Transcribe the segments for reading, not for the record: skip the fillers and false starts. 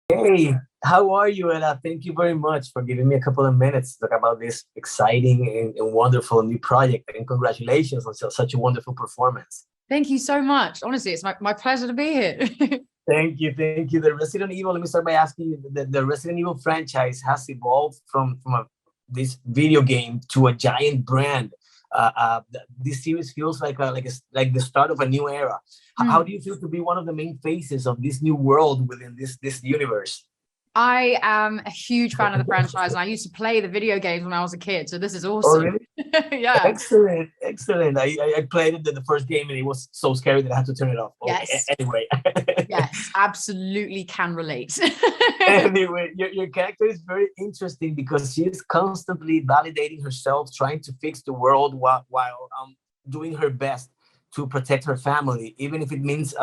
Hey, how are you? And thank you very much for giving me a couple of minutes to talk about this exciting and wonderful new project. And congratulations on such a wonderful performance. Thank you so much. Honestly, it's my pleasure to be here. Thank you, thank you. The Resident Evil, let me start by asking you, the Resident Evil franchise has evolved from this video game to a giant brand. This series feels like the start of a new era. How Hmm. do you feel to be one of the main faces of this new world within this universe? I am a huge fan of the franchise, and I used to play the video games when I was a kid. So this is Oh, awesome. really? Yeah. Excellent, excellent. I played it the first game and it was so scary that I had to turn it off. Oh, Yes. anyway, Yes. Absolutely can relate. anyway, your character is very interesting because she is constantly validating herself, trying to fix the world while doing her best to protect her family, even if it means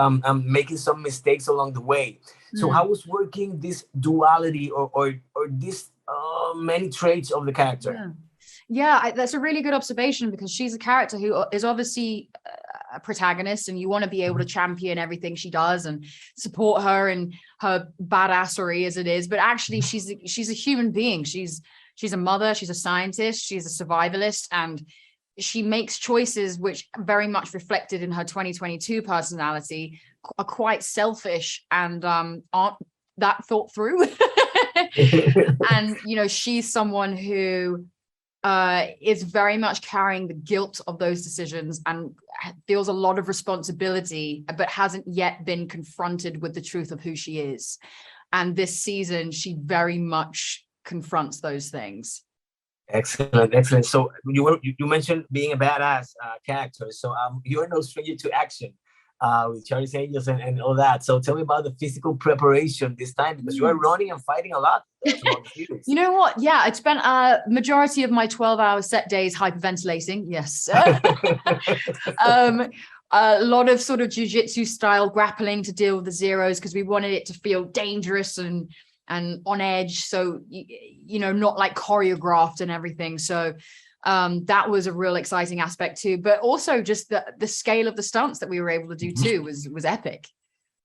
making some mistakes along the way. So, Hmm. how was working this duality or this many traits of the character? Yeah. Yeah, that's a really good observation because she's a character who is obviously a protagonist, and you want to be able to champion everything she does and support her in her badassery as it is. But actually, she's a human being. She's a mother. She's a scientist. She's a survivalist, and she makes choices which very much reflected in her 2022 personality are quite selfish and aren't that thought through. And she's someone who is very much carrying the guilt of those decisions and feels a lot of responsibility, but hasn't yet been confronted with the truth of who she is. And this season, she very much confronts those things. Excellent, excellent. So you mentioned being a badass character. So you're no stranger to action with Charlie's Angels and all that. So tell me about the physical preparation this time because you are running and fighting a lot throughout the series. You know what? Yeah, I spent a majority of my 12-hour set days hyperventilating. Yes. um, a lot of sort of jujitsu style grappling to deal with the zeros because we wanted it to feel dangerous and on edge. So, not like choreographed and everything. So that was a real exciting aspect too. But also just the scale of the stunts that we were able to do too was epic.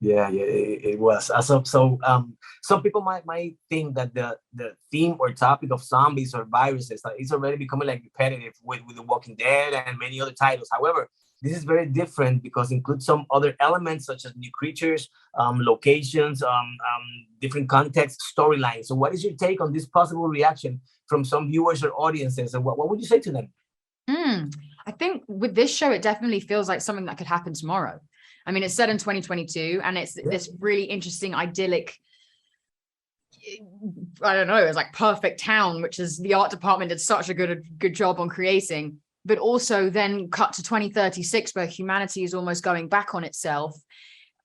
Yeah, yeah, it was. Some people might think that the theme or topic of zombies or viruses is already becoming like repetitive with The Walking Dead and many other titles. However, this is very different because it includes some other elements such as new creatures, locations, different context, storylines. So, what is your take on this possible reaction from some viewers or audiences, and what would you say to them? I think with this show, it definitely feels like something that could happen tomorrow. I mean, it's set in 2022, and it's this really interesting, idyllic, I don't know, it's like perfect town, which is the art department did such a good job on creating. But also then cut to 2036, where humanity is almost going back on itself.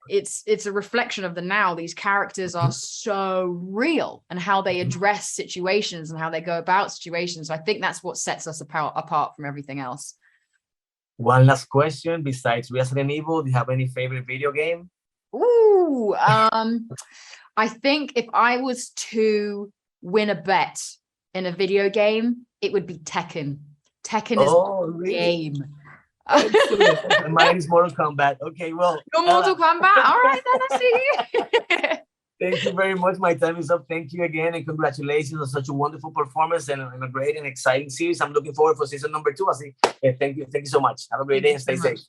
It's a reflection of the now. These characters are so real and how they address situations and how they go about situations. So I think that's what sets us apart from everything else. One last question. Besides Resident Evil, do you have any favorite video game? Ooh, I think if I was to win a bet in a video game, it would be Tekken. Tekken is Oh, the really? game. Excellent. Mine is Mortal Kombat. Okay, well, Your Mortal Ella, Kombat. All right, then I see. thank you very much. My time is up. Thank you again, and congratulations on such a wonderful performance and a great and exciting series. I'm looking forward for season number two. I see. Thank you so much. Have a great Thank day you and so stay much. safe.